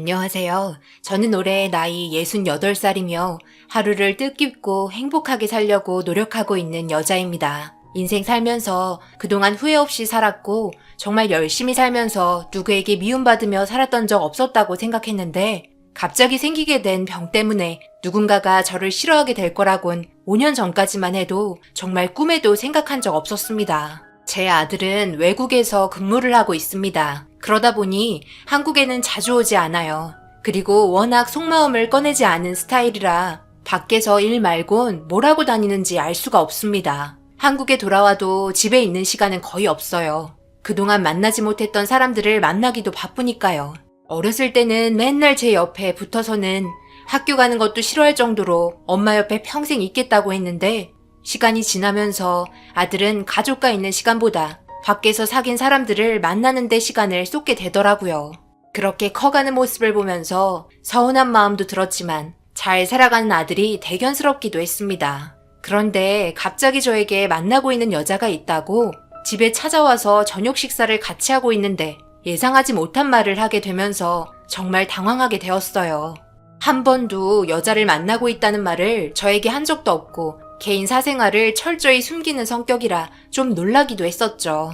안녕하세요. 저는 올해 나이 68살이며 하루를 뜻깊고 행복하게 살려고 노력하고 있는 여자입니다. 인생 살면서 그동안 후회 없이 살았고 정말 열심히 살면서 누구에게 미움받으며 살았던 적 없었다고 생각했는데 갑자기 생기게 된 병 때문에 누군가가 저를 싫어하게 될 거라곤 5년 전까지만 해도 정말 꿈에도 생각한 적 없었습니다. 제 아들은 외국에서 근무를 하고 있습니다. 그러다 보니 한국에는 자주 오지 않아요. 그리고 워낙 속마음을 꺼내지 않은 스타일이라 밖에서 일 말곤 뭘 하고 다니는지 알 수가 없습니다. 한국에 돌아와도 집에 있는 시간은 거의 없어요. 그동안 만나지 못했던 사람들을 만나기도 바쁘니까요. 어렸을 때는 맨날 제 옆에 붙어서는 학교 가는 것도 싫어할 정도로 엄마 옆에 평생 있겠다고 했는데 시간이 지나면서 아들은 가족과 있는 시간보다 밖에서 사귄 사람들을 만나는 데 시간을 쏟게 되더라고요. 그렇게 커가는 모습을 보면서 서운한 마음도 들었지만 잘 살아가는 아들이 대견스럽기도 했습니다. 그런데 갑자기 저에게 만나고 있는 여자가 있다고 집에 찾아와서 저녁 식사를 같이 하고 있는데 예상하지 못한 말을 하게 되면서 정말 당황하게 되었어요. 한 번도 여자를 만나고 있다는 말을 저에게 한 적도 없고 개인 사생활을 철저히 숨기는 성격이라 좀 놀라기도 했었죠.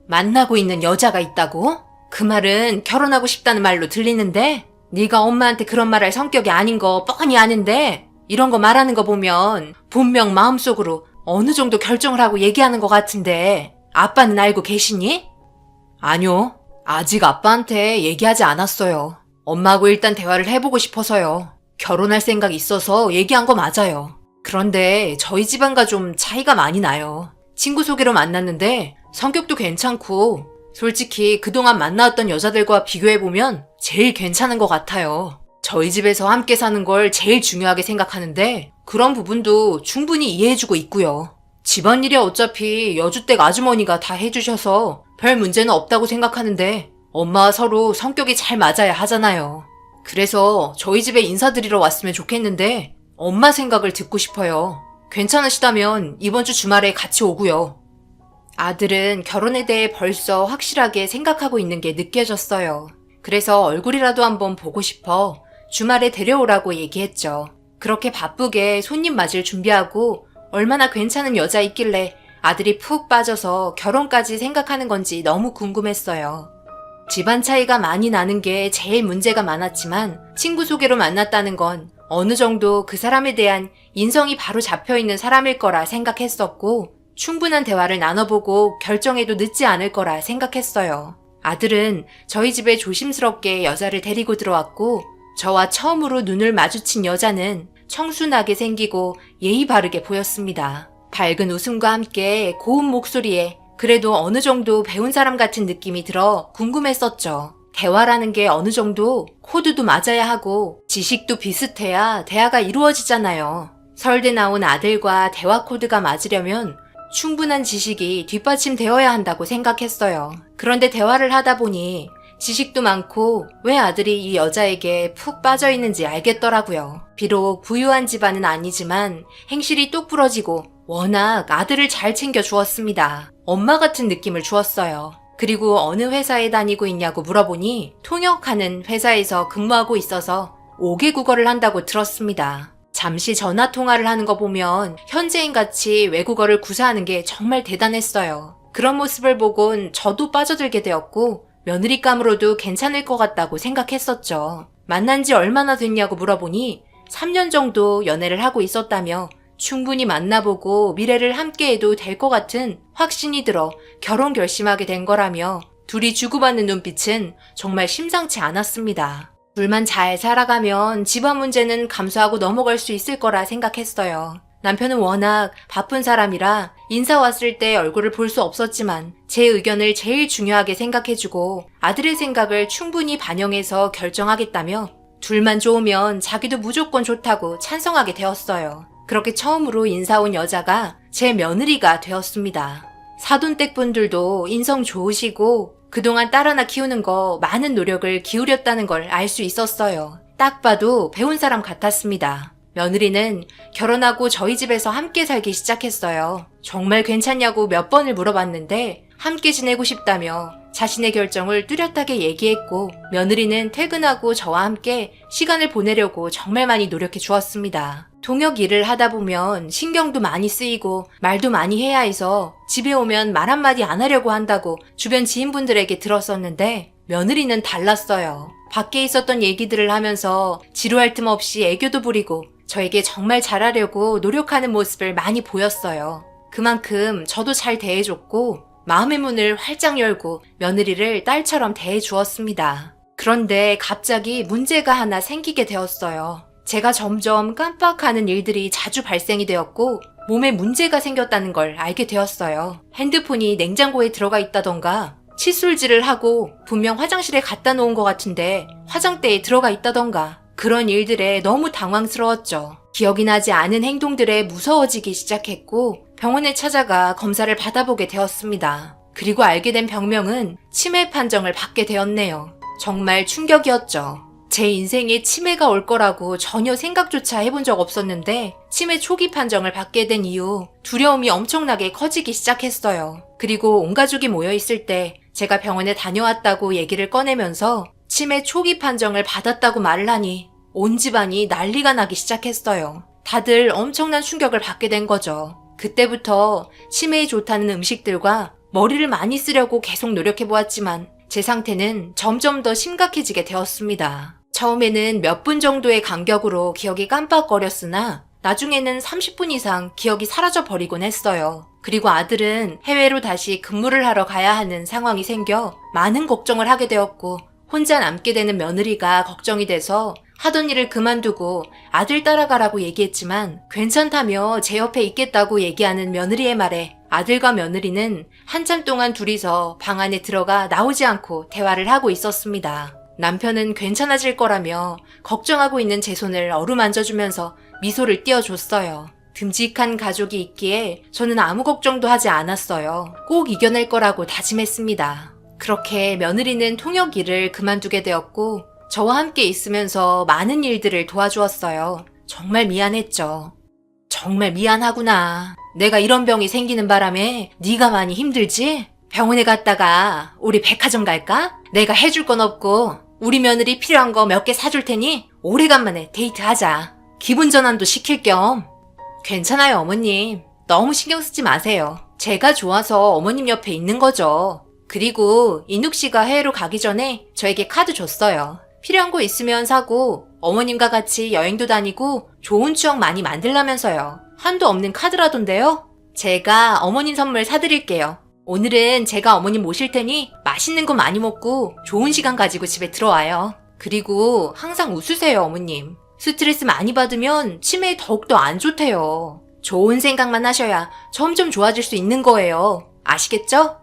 만나고 있는 여자가 있다고? 그 말은 결혼하고 싶다는 말로 들리는데 네가 엄마한테 그런 말할 성격이 아닌 거 뻔히 아는데 이런 거 말하는 거 보면 분명 마음속으로 어느 정도 결정을 하고 얘기하는 것 같은데 아빠는 알고 계시니? 아니요. 아직 아빠한테 얘기하지 않았어요. 엄마하고 일단 대화를 해보고 싶어서요. 결혼할 생각이 있어서 얘기한 거 맞아요. 그런데 저희 집안과 좀 차이가 많이 나요. 친구 소개로 만났는데 성격도 괜찮고 솔직히 그동안 만나왔던 여자들과 비교해보면 제일 괜찮은 것 같아요. 저희 집에서 함께 사는 걸 제일 중요하게 생각하는데 그런 부분도 충분히 이해해주고 있고요. 집안일이 어차피 여주댁 아주머니가 다 해주셔서 별 문제는 없다고 생각하는데 엄마와 서로 성격이 잘 맞아야 하잖아요. 그래서 저희 집에 인사드리러 왔으면 좋겠는데 엄마 생각을 듣고 싶어요. 괜찮으시다면 이번 주 주말에 같이 오고요. 아들은 결혼에 대해 벌써 확실하게 생각하고 있는 게 느껴졌어요. 그래서 얼굴이라도 한번 보고 싶어 주말에 데려오라고 얘기했죠. 그렇게 바쁘게 손님 맞을 준비하고 얼마나 괜찮은 여자 있길래 아들이 푹 빠져서 결혼까지 생각하는 건지 너무 궁금했어요. 집안 차이가 많이 나는 게 제일 문제가 많았지만 친구 소개로 만났다는 건 어느 정도 그 사람에 대한 인성이 바로 잡혀있는 사람일 거라 생각했었고 충분한 대화를 나눠보고 결정해도 늦지 않을 거라 생각했어요. 아들은 저희 집에 조심스럽게 여자를 데리고 들어왔고 저와 처음으로 눈을 마주친 여자는 청순하게 생기고 예의 바르게 보였습니다. 밝은 웃음과 함께 고운 목소리에 그래도 어느 정도 배운 사람 같은 느낌이 들어 궁금했었죠. 대화라는 게 어느 정도 코드도 맞아야 하고 지식도 비슷해야 대화가 이루어지잖아요. 서울대 나온 아들과 대화 코드가 맞으려면 충분한 지식이 뒷받침되어야 한다고 생각했어요. 그런데 대화를 하다 보니 지식도 많고 왜 아들이 이 여자에게 푹 빠져 있는지 알겠더라고요. 비록 부유한 집안은 아니지만 행실이 똑부러지고 워낙 아들을 잘 챙겨 주었습니다. 엄마 같은 느낌을 주었어요. 그리고 어느 회사에 다니고 있냐고 물어보니 통역하는 회사에서 근무하고 있어서 5개 국어를 한다고 들었습니다. 잠시 전화 통화를 하는 거 보면 현지인같이 외국어를 구사하는 게 정말 대단했어요. 그런 모습을 보곤 저도 빠져들게 되었고 며느리감으로도 괜찮을 것 같다고 생각했었죠. 만난 지 얼마나 됐냐고 물어보니 3년 정도 연애를 하고 있었다며 충분히 만나보고 미래를 함께해도 될 것 같은 확신이 들어 결혼 결심하게 된 거라며 둘이 주고받는 눈빛은 정말 심상치 않았습니다. 둘만 잘 살아가면 집안 문제는 감수하고 넘어갈 수 있을 거라 생각했어요. 남편은 워낙 바쁜 사람이라 인사 왔을 때 얼굴을 볼 수 없었지만 제 의견을 제일 중요하게 생각해주고 아들의 생각을 충분히 반영해서 결정하겠다며 둘만 좋으면 자기도 무조건 좋다고 찬성하게 되었어요. 그렇게 처음으로 인사 온 여자가 제 며느리가 되었습니다. 사돈댁 분들도 인성 좋으시고 그동안 딸 하나 키우는 거 많은 노력을 기울였다는 걸 알 수 있었어요. 딱 봐도 배운 사람 같았습니다. 며느리는 결혼하고 저희 집에서 함께 살기 시작했어요. 정말 괜찮냐고 몇 번을 물어봤는데 함께 지내고 싶다며 자신의 결정을 뚜렷하게 얘기했고 며느리는 퇴근하고 저와 함께 시간을 보내려고 정말 많이 노력해 주었습니다. 통역 일을 하다 보면 신경도 많이 쓰이고 말도 많이 해야 해서 집에 오면 말 한마디 안 하려고 한다고 주변 지인분들에게 들었었는데 며느리는 달랐어요. 밖에 있었던 얘기들을 하면서 지루할 틈 없이 애교도 부리고 저에게 정말 잘하려고 노력하는 모습을 많이 보였어요. 그만큼 저도 잘 대해줬고 마음의 문을 활짝 열고 며느리를 딸처럼 대해주었습니다. 그런데 갑자기 문제가 하나 생기게 되었어요. 제가 점점 깜빡하는 일들이 자주 발생이 되었고 몸에 문제가 생겼다는 걸 알게 되었어요. 핸드폰이 냉장고에 들어가 있다던가 칫솔질을 하고 분명 화장실에 갖다 놓은 것 같은데 화장대에 들어가 있다던가 그런 일들에 너무 당황스러웠죠. 기억이 나지 않은 행동들에 무서워지기 시작했고 병원에 찾아가 검사를 받아보게 되었습니다. 그리고 알게 된 병명은 치매 판정을 받게 되었네요. 정말 충격이었죠. 제 인생에 치매가 올 거라고 전혀 생각조차 해본 적 없었는데 치매 초기 판정을 받게 된 이후 두려움이 엄청나게 커지기 시작했어요. 그리고 온 가족이 모여 있을 때 제가 병원에 다녀왔다고 얘기를 꺼내면서 치매 초기 판정을 받았다고 말을 하니 온 집안이 난리가 나기 시작했어요. 다들 엄청난 충격을 받게 된 거죠. 그때부터 치매에 좋다는 음식들과 머리를 많이 쓰려고 계속 노력해보았지만 제 상태는 점점 더 심각해지게 되었습니다. 처음에는 몇 분 정도의 간격으로 기억이 깜빡거렸으나 나중에는 30분 이상 기억이 사라져 버리곤 했어요. 그리고 아들은 해외로 다시 근무를 하러 가야 하는 상황이 생겨 많은 걱정을 하게 되었고 혼자 남게 되는 며느리가 걱정이 돼서 하던 일을 그만두고 아들 따라가라고 얘기했지만 괜찮다며 제 옆에 있겠다고 얘기하는 며느리의 말에 아들과 며느리는 한참 동안 둘이서 방 안에 들어가 나오지 않고 대화를 하고 있었습니다. 남편은 괜찮아질 거라며 걱정하고 있는 제 손을 어루만져주면서 미소를 띄워줬어요. 듬직한 가족이 있기에 저는 아무 걱정도 하지 않았어요. 꼭 이겨낼 거라고 다짐했습니다. 그렇게 며느리는 통역 일을 그만두게 되었고 저와 함께 있으면서 많은 일들을 도와주었어요. 정말 미안했죠. 정말 미안하구나. 내가 이런 병이 생기는 바람에 네가 많이 힘들지? 병원에 갔다가 우리 백화점 갈까? 내가 해줄 건 없고 우리 며느리 필요한 거 몇 개 사줄 테니 오래간만에 데이트하자. 기분 전환도 시킬 겸. 괜찮아요, 어머님. 너무 신경 쓰지 마세요. 제가 좋아서 어머님 옆에 있는 거죠. 그리고 인욱 씨가 해외로 가기 전에 저에게 카드 줬어요. 필요한 거 있으면 사고 어머님과 같이 여행도 다니고 좋은 추억 많이 만들라면서요. 한도 없는 카드라던데요? 제가 어머님 선물 사드릴게요. 오늘은 제가 어머님 모실 테니 맛있는 거 많이 먹고 좋은 시간 가지고 집에 들어와요. 그리고 항상 웃으세요, 어머님. 스트레스 많이 받으면 치매에 더욱더 안 좋대요. 좋은 생각만 하셔야 점점 좋아질 수 있는 거예요. 아시겠죠?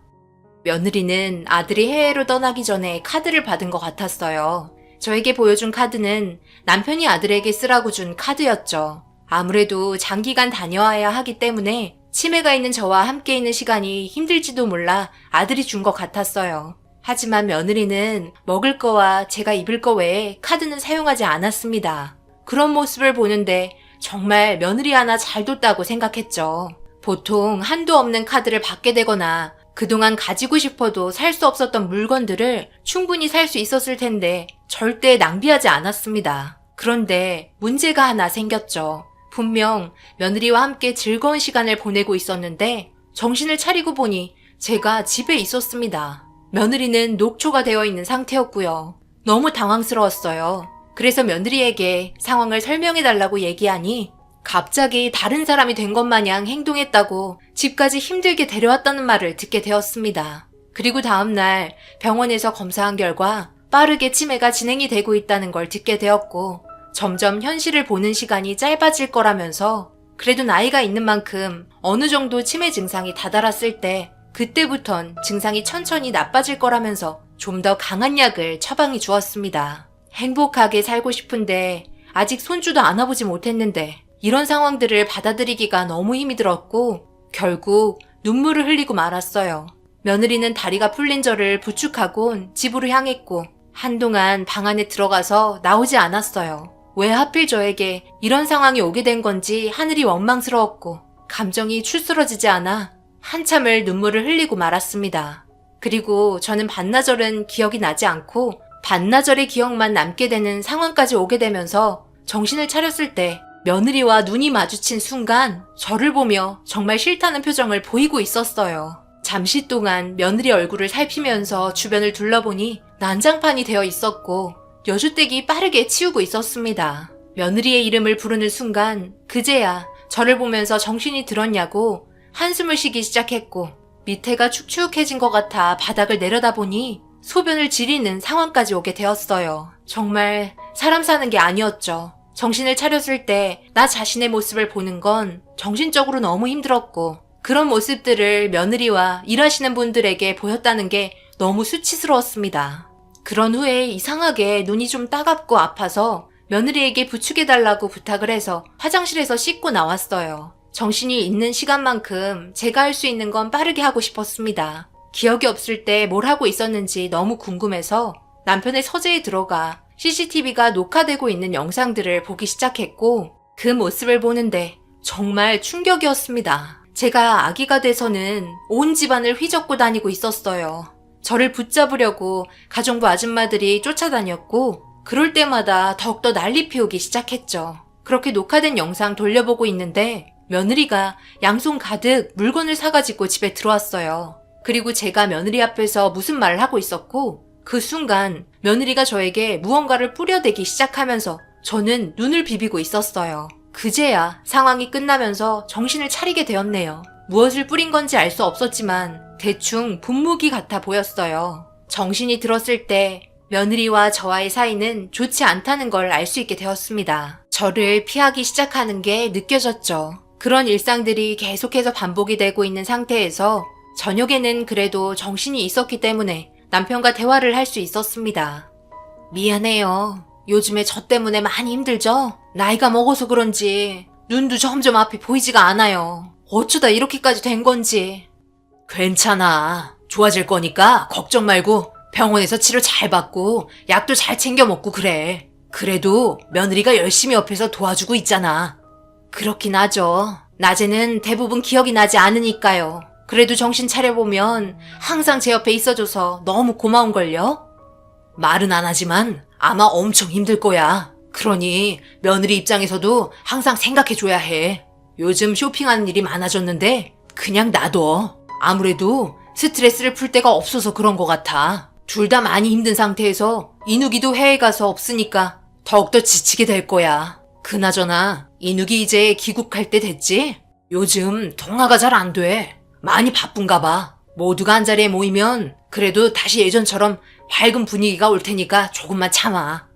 며느리는 아들이 해외로 떠나기 전에 카드를 받은 것 같았어요. 저에게 보여준 카드는 남편이 아들에게 쓰라고 준 카드였죠. 아무래도 장기간 다녀와야 하기 때문에 치매가 있는 저와 함께 있는 시간이 힘들지도 몰라 아들이 준 것 같았어요. 하지만 며느리는 먹을 거와 제가 입을 거 외에 카드는 사용하지 않았습니다. 그런 모습을 보는데 정말 며느리 하나 잘 뒀다고 생각했죠. 보통 한도 없는 카드를 받게 되거나 그동안 가지고 싶어도 살 수 없었던 물건들을 충분히 살 수 있었을 텐데 절대 낭비하지 않았습니다. 그런데 문제가 하나 생겼죠. 분명 며느리와 함께 즐거운 시간을 보내고 있었는데 정신을 차리고 보니 제가 집에 있었습니다. 며느리는 녹초가 되어 있는 상태였고요. 너무 당황스러웠어요. 그래서 며느리에게 상황을 설명해달라고 얘기하니 갑자기 다른 사람이 된 것 마냥 행동했다고 집까지 힘들게 데려왔다는 말을 듣게 되었습니다. 그리고 다음날 병원에서 검사한 결과 빠르게 치매가 진행이 되고 있다는 걸 듣게 되었고 점점 현실을 보는 시간이 짧아질 거라면서 그래도 나이가 있는 만큼 어느 정도 치매 증상이 다다랐을 때 그때부턴 증상이 천천히 나빠질 거라면서 좀 더 강한 약을 처방해 주었습니다. 행복하게 살고 싶은데 아직 손주도 안아보지 못했는데 이런 상황들을 받아들이기가 너무 힘이 들었고 결국 눈물을 흘리고 말았어요. 며느리는 다리가 풀린 저를 부축하곤 집으로 향했고 한동안 방 안에 들어가서 나오지 않았어요. 왜 하필 저에게 이런 상황이 오게 된 건지 하늘이 원망스러웠고 감정이 출스러지지 않아 한참을 눈물을 흘리고 말았습니다. 그리고 저는 반나절은 기억이 나지 않고 반나절의 기억만 남게 되는 상황까지 오게 되면서 정신을 차렸을 때 며느리와 눈이 마주친 순간 저를 보며 정말 싫다는 표정을 보이고 있었어요. 잠시 동안 며느리 얼굴을 살피면서 주변을 둘러보니 난장판이 되어 있었고 여주댁이 빠르게 치우고 있었습니다. 며느리의 이름을 부르는 순간 그제야 저를 보면서 정신이 들었냐고 한숨을 쉬기 시작했고 밑에가 축축해진 것 같아 바닥을 내려다보니 소변을 지리는 상황까지 오게 되었어요. 정말 사람 사는 게 아니었죠. 정신을 차렸을 때 나 자신의 모습을 보는 건 정신적으로 너무 힘들었고 그런 모습들을 며느리와 일하시는 분들에게 보였다는 게 너무 수치스러웠습니다. 그런 후에 이상하게 눈이 좀 따갑고 아파서 며느리에게 부축해달라고 부탁을 해서 화장실에서 씻고 나왔어요. 정신이 있는 시간만큼 제가 할 수 있는 건 빠르게 하고 싶었습니다. 기억이 없을 때 뭘 하고 있었는지 너무 궁금해서 남편의 서재에 들어가 CCTV가 녹화되고 있는 영상들을 보기 시작했고 그 모습을 보는데 정말 충격이었습니다. 제가 아기가 돼서는 온 집안을 휘젓고 다니고 있었어요. 저를 붙잡으려고 가정부 아줌마들이 쫓아다녔고 그럴 때마다 더욱더 난리 피우기 시작했죠. 그렇게 녹화된 영상 돌려보고 있는데 며느리가 양손 가득 물건을 사가지고 집에 들어왔어요. 그리고 제가 며느리 앞에서 무슨 말을 하고 있었고 그 순간 며느리가 저에게 무언가를 뿌려대기 시작하면서 저는 눈을 비비고 있었어요. 그제야 상황이 끝나면서 정신을 차리게 되었네요. 무엇을 뿌린 건지 알 수 없었지만 대충 분무기 같아 보였어요. 정신이 들었을 때 며느리와 저와의 사이는 좋지 않다는 걸 알 수 있게 되었습니다. 저를 피하기 시작하는 게 느껴졌죠. 그런 일상들이 계속해서 반복이 되고 있는 상태에서 저녁에는 그래도 정신이 있었기 때문에 남편과 대화를 할 수 있었습니다. 미안해요. 요즘에 저 때문에 많이 힘들죠? 나이가 먹어서 그런지 눈도 점점 앞이 보이지가 않아요. 어쩌다 이렇게까지 된 건지. 괜찮아. 좋아질 거니까 걱정 말고 병원에서 치료 잘 받고 약도 잘 챙겨 먹고 그래. 그래도 며느리가 열심히 옆에서 도와주고 있잖아. 그렇긴 하죠. 낮에는 대부분 기억이 나지 않으니까요. 그래도 정신 차려보면 항상 제 옆에 있어줘서 너무 고마운걸요? 말은 안 하지만 아마 엄청 힘들 거야. 그러니 며느리 입장에서도 항상 생각해줘야 해. 요즘 쇼핑하는 일이 많아졌는데 그냥 놔둬. 아무래도 스트레스를 풀 데가 없어서 그런 것 같아. 둘 다 많이 힘든 상태에서 이누기도 해외 가서 없으니까 더욱더 지치게 될 거야. 그나저나 이누기 이제 귀국할 때 됐지? 요즘 통화가 잘 안 돼. 많이 바쁜가 봐. 모두가 한자리에 모이면 그래도 다시 예전처럼 밝은 분위기가 올 테니까 조금만 참아.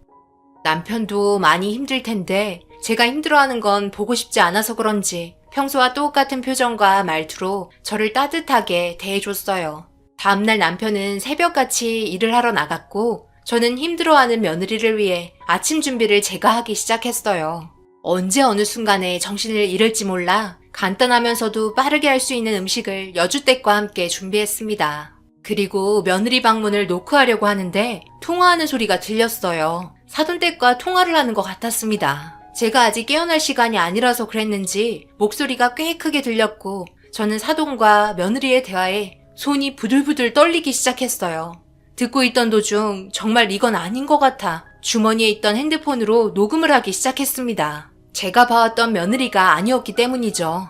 남편도 많이 힘들 텐데 제가 힘들어하는 건 보고 싶지 않아서 그런지 평소와 똑같은 표정과 말투로 저를 따뜻하게 대해줬어요. 다음날 남편은 새벽같이 일을 하러 나갔고 저는 힘들어하는 며느리를 위해 아침 준비를 제가 하기 시작했어요. 언제 어느 순간에 정신을 잃을지 몰라 간단하면서도 빠르게 할 수 있는 음식을 여주댁과 함께 준비했습니다. 그리고 며느리 방문을 노크하려고 하는데 통화하는 소리가 들렸어요. 사돈댁과 통화를 하는 것 같았습니다. 제가 아직 깨어날 시간이 아니라서 그랬는지 목소리가 꽤 크게 들렸고 저는 사돈과 며느리의 대화에 손이 부들부들 떨리기 시작했어요. 듣고 있던 도중 정말 이건 아닌 것 같아 주머니에 있던 핸드폰으로 녹음을 하기 시작했습니다. 제가 봐왔던 며느리가 아니었기 때문이죠.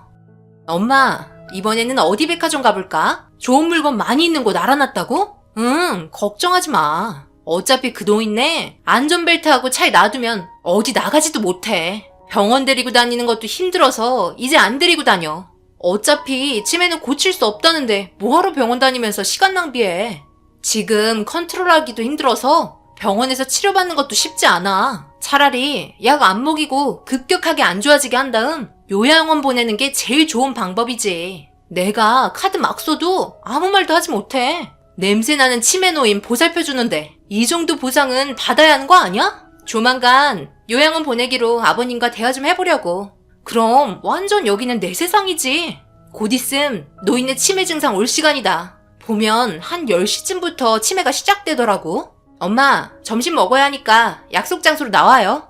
엄마, 이번에는 어디 백화점 가볼까? 좋은 물건 많이 있는 곳 알아놨다고? 응, 걱정하지 마. 어차피 그 돈 있네. 안전벨트하고 차에 놔두면 어디 나가지도 못해. 병원 데리고 다니는 것도 힘들어서 이제 안 데리고 다녀. 어차피 치매는 고칠 수 없다는데 뭐하러 병원 다니면서 시간 낭비해. 지금 컨트롤하기도 힘들어서 병원에서 치료받는 것도 쉽지 않아. 차라리 약 안 먹이고 급격하게 안 좋아지게 한 다음 요양원 보내는 게 제일 좋은 방법이지. 내가 카드 막 써도 아무 말도 하지 못해. 냄새나는 치매 노인 보살펴주는데 이 정도 보상은 받아야 하는 거 아니야? 조만간 요양원 보내기로 아버님과 대화 좀 해보려고. 그럼 완전 여기는 내 세상이지. 곧 있음 노인의 치매 증상 올 시간이다. 보면 한 10시쯤부터 치매가 시작되더라고. 엄마, 점심 먹어야 하니까 약속 장소로 나와요.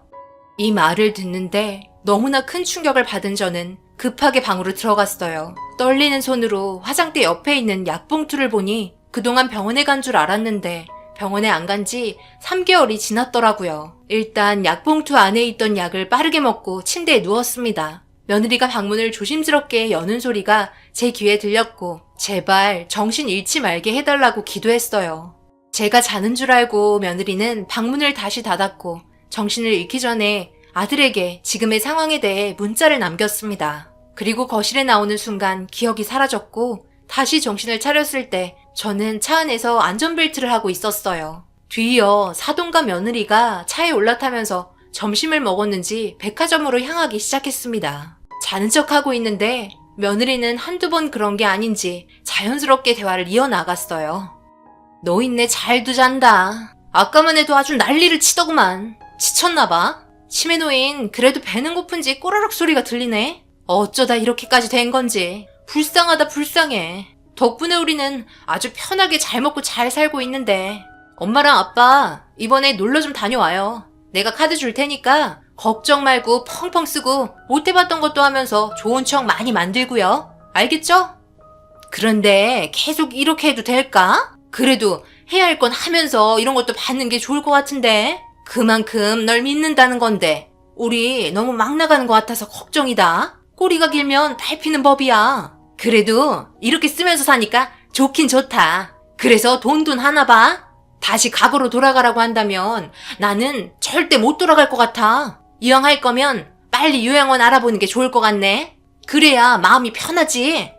이 말을 듣는데 너무나 큰 충격을 받은 저는 급하게 방으로 들어갔어요. 떨리는 손으로 화장대 옆에 있는 약봉투를 보니 그동안 병원에 간 줄 알았는데 병원에 안 간 지 3개월이 지났더라고요. 일단 약봉투 안에 있던 약을 빠르게 먹고 침대에 누웠습니다. 며느리가 방문을 조심스럽게 여는 소리가 제 귀에 들렸고 제발 정신 잃지 말게 해달라고 기도했어요. 제가 자는 줄 알고 며느리는 방문을 다시 닫았고 정신을 잃기 전에 아들에게 지금의 상황에 대해 문자를 남겼습니다. 그리고 거실에 나오는 순간 기억이 사라졌고 다시 정신을 차렸을 때 저는 차 안에서 안전벨트를 하고 있었어요. 뒤이어 사돈과 며느리가 차에 올라타면서 점심을 먹었는지 백화점으로 향하기 시작했습니다. 자는 척하고 있는데 며느리는 한두 번 그런 게 아닌지 자연스럽게 대화를 이어나갔어요. 노인네 잘도 잔다. 아까만 해도 아주 난리를 치더구만. 지쳤나봐. 치매 노인 그래도 배는 고픈지 꼬르륵 소리가 들리네. 어쩌다 이렇게까지 된 건지. 불쌍하다 불쌍해. 덕분에 우리는 아주 편하게 잘 먹고 잘 살고 있는데 엄마랑 아빠 이번에 놀러 좀 다녀와요. 내가 카드 줄 테니까 걱정 말고 펑펑 쓰고 못 해봤던 것도 하면서 좋은 추억 많이 만들고요. 알겠죠? 그런데 계속 이렇게 해도 될까? 그래도 해야 할 건 하면서 이런 것도 받는 게 좋을 것 같은데 그만큼 널 믿는다는 건데 우리 너무 막 나가는 것 같아서 걱정이다. 꼬리가 길면 밟히는 법이야. 그래도 이렇게 쓰면서 사니까 좋긴 좋다. 그래서 돈 하나 봐. 다시 과거로 돌아가라고 한다면 나는 절대 못 돌아갈 것 같아. 이왕 할 거면 빨리 요양원 알아보는 게 좋을 것 같네. 그래야 마음이 편하지.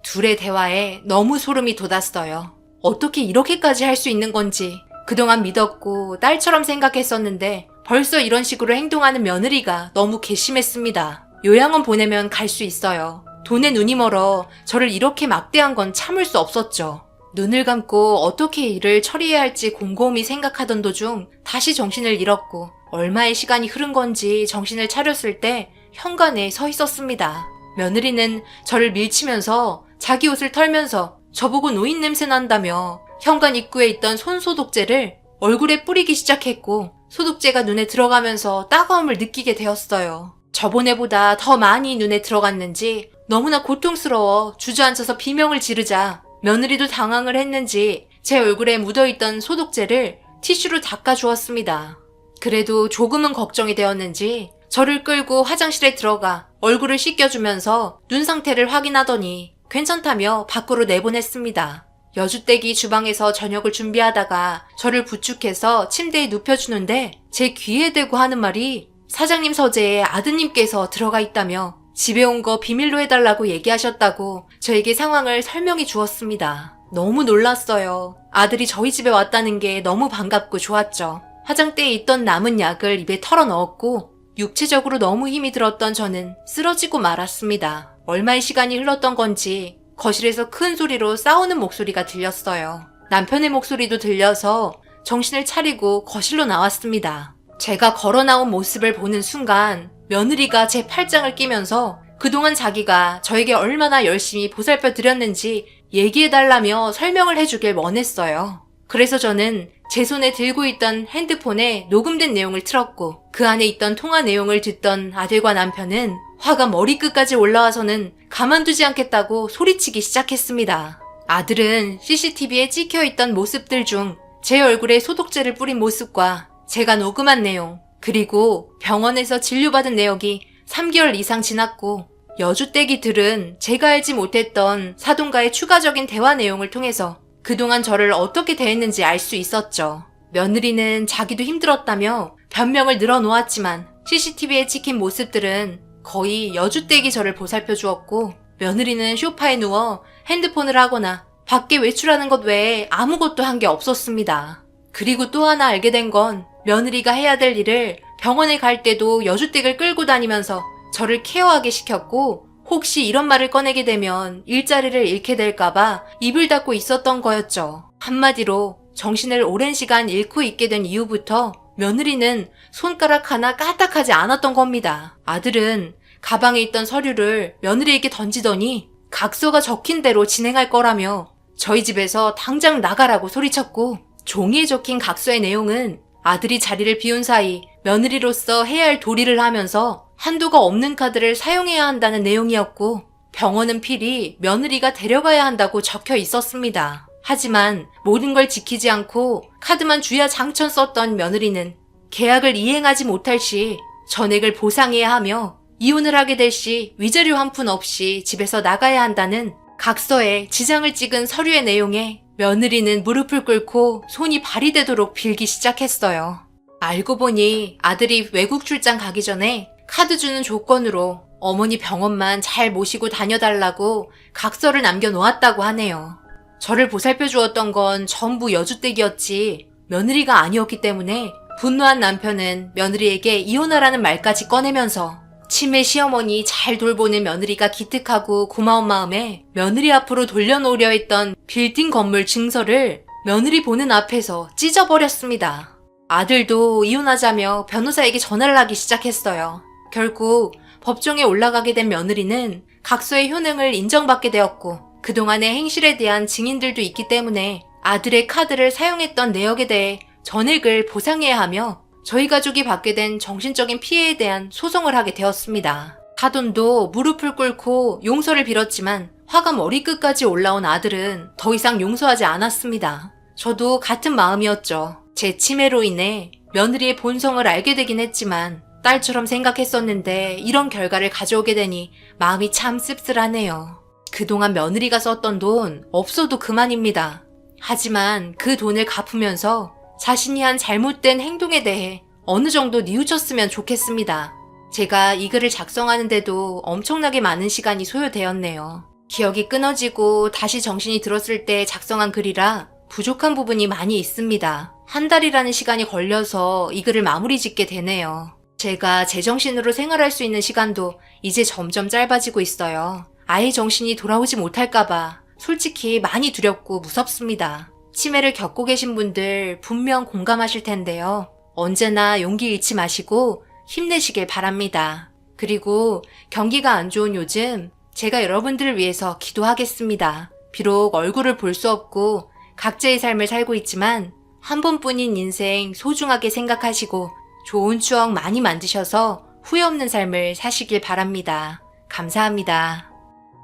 둘의 대화에 너무 소름이 돋았어요. 어떻게 이렇게까지 할 수 있는 건지 그동안 믿었고 딸처럼 생각했었는데 벌써 이런 식으로 행동하는 며느리가 너무 괘씸했습니다. 요양원 보내면 갈 수 있어요. 돈에 눈이 멀어 저를 이렇게 막대한 건 참을 수 없었죠. 눈을 감고 어떻게 일을 처리해야 할지 곰곰이 생각하던 도중 다시 정신을 잃었고 얼마의 시간이 흐른 건지 정신을 차렸을 때 현관에 서 있었습니다. 며느리는 저를 밀치면서 자기 옷을 털면서 저보고 노인 냄새 난다며 현관 입구에 있던 손소독제를 얼굴에 뿌리기 시작했고 소독제가 눈에 들어가면서 따가움을 느끼게 되었어요. 저번에보다 더 많이 눈에 들어갔는지 너무나 고통스러워 주저앉아서 비명을 지르자 며느리도 당황을 했는지 제 얼굴에 묻어있던 소독제를 티슈로 닦아주었습니다. 그래도 조금은 걱정이 되었는지 저를 끌고 화장실에 들어가 얼굴을 씻겨주면서 눈 상태를 확인하더니 괜찮다며 밖으로 내보냈습니다. 여주댁이 주방에서 저녁을 준비하다가 저를 부축해서 침대에 눕혀주는데 제 귀에 대고 하는 말이 사장님 서재에 아드님께서 들어가 있다며 집에 온 거 비밀로 해달라고 얘기하셨다고 저에게 상황을 설명해 주었습니다. 너무 놀랐어요. 아들이 저희 집에 왔다는 게 너무 반갑고 좋았죠. 화장대에 있던 남은 약을 입에 털어 넣었고 육체적으로 너무 힘이 들었던 저는 쓰러지고 말았습니다. 얼마의 시간이 흘렀던 건지 거실에서 큰 소리로 싸우는 목소리가 들렸어요. 남편의 목소리도 들려서 정신을 차리고 거실로 나왔습니다. 제가 걸어 나온 모습을 보는 순간 며느리가 제 팔짱을 끼면서 그동안 자기가 저에게 얼마나 열심히 보살펴 드렸는지 얘기해달라며 설명을 해주길 원했어요. 그래서 저는 제 손에 들고 있던 핸드폰에 녹음된 내용을 틀었고 그 안에 있던 통화 내용을 듣던 아들과 남편은 화가 머리끝까지 올라와서는 가만두지 않겠다고 소리치기 시작했습니다. 아들은 CCTV에 찍혀있던 모습들 중 제 얼굴에 소독제를 뿌린 모습과 제가 녹음한 내용, 그리고 병원에서 진료받은 내역이 3개월 이상 지났고 여주댁이 들은 제가 알지 못했던 사돈과의 추가적인 대화 내용을 통해서 그동안 저를 어떻게 대했는지 알 수 있었죠. 며느리는 자기도 힘들었다며 변명을 늘어놓았지만 CCTV에 찍힌 모습들은 거의 여주댁이 저를 보살펴 주었고 며느리는 소파에 누워 핸드폰을 하거나 밖에 외출하는 것 외에 아무것도 한 게 없었습니다. 그리고 또 하나 알게 된 건 며느리가 해야 될 일을 병원에 갈 때도 여주댁을 끌고 다니면서 저를 케어하게 시켰고 혹시 이런 말을 꺼내게 되면 일자리를 잃게 될까봐 입을 닫고 있었던 거였죠. 한마디로 정신을 오랜 시간 잃고 있게 된 이후부터 며느리는 손가락 하나 까딱하지 않았던 겁니다. 아들은 가방에 있던 서류를 며느리에게 던지더니 각서가 적힌 대로 진행할 거라며 저희 집에서 당장 나가라고 소리쳤고 종이에 적힌 각서의 내용은 아들이 자리를 비운 사이 며느리로서 해야 할 도리를 하면서 한도가 없는 카드를 사용해야 한다는 내용이었고 병원은 필히 며느리가 데려가야 한다고 적혀 있었습니다. 하지만 모든 걸 지키지 않고 카드만 주야장천 썼던 며느리는 계약을 이행하지 못할 시 전액을 보상해야 하며 이혼을 하게 될 시 위자료 한 푼 없이 집에서 나가야 한다는 각서에 지장을 찍은 서류의 내용에 며느리는 무릎을 꿇고 손이 발이 되도록 빌기 시작했어요. 알고 보니 아들이 외국 출장 가기 전에 카드 주는 조건으로 어머니 병원만 잘 모시고 다녀달라고 각서를 남겨놓았다고 하네요. 저를 보살펴 주었던 건 전부 여주댁이었지 며느리가 아니었기 때문에 분노한 남편은 며느리에게 이혼하라는 말까지 꺼내면서 치매 시어머니 잘 돌보는 며느리가 기특하고 고마운 마음에 며느리 앞으로 돌려놓으려 했던 빌딩 건물 증서를 며느리 보는 앞에서 찢어버렸습니다. 아들도 이혼하자며 변호사에게 전화를 하기 시작했어요. 결국 법정에 올라가게 된 며느리는 각서의 효능을 인정받게 되었고 그동안의 행실에 대한 증인들도 있기 때문에 아들의 카드를 사용했던 내역에 대해 전액을 보상해야 하며 저희 가족이 받게 된 정신적인 피해에 대한 소송을 하게 되었습니다. 사돈도 무릎을 꿇고 용서를 빌었지만 화가 머리끝까지 올라온 아들은 더 이상 용서하지 않았습니다. 저도 같은 마음이었죠. 제 치매로 인해 며느리의 본성을 알게 되긴 했지만 딸처럼 생각했었는데 이런 결과를 가져오게 되니 마음이 참 씁쓸하네요. 그동안 며느리가 썼던 돈 없어도 그만입니다. 하지만 그 돈을 갚으면서 자신이 한 잘못된 행동에 대해 어느 정도 뉘우쳤으면 좋겠습니다. 제가 이 글을 작성하는데도 엄청나게 많은 시간이 소요되었네요. 기억이 끊어지고 다시 정신이 들었을 때 작성한 글이라 부족한 부분이 많이 있습니다. 한 달이라는 시간이 걸려서 이 글을 마무리 짓게 되네요. 제가 제정신으로 생활할 수 있는 시간도 이제 점점 짧아지고 있어요. 아이 정신이 돌아오지 못할까봐 솔직히 많이 두렵고 무섭습니다. 치매를 겪고 계신 분들 분명 공감하실 텐데요. 언제나 용기 잃지 마시고 힘내시길 바랍니다. 그리고 경기가 안 좋은 요즘 제가 여러분들을 위해서 기도하겠습니다. 비록 얼굴을 볼 수 없고 각자의 삶을 살고 있지만 한 번뿐인 인생 소중하게 생각하시고 좋은 추억 많이 만드셔서 후회 없는 삶을 사시길 바랍니다. 감사합니다.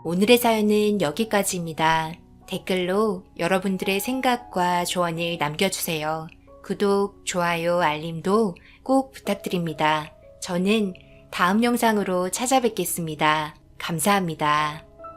오늘의 사연은 여기까지입니다. 댓글로 여러분들의 생각과 조언을 남겨주세요. 구독, 좋아요, 알림도 꼭 부탁드립니다. 저는 다음 영상으로 찾아뵙겠습니다. 감사합니다.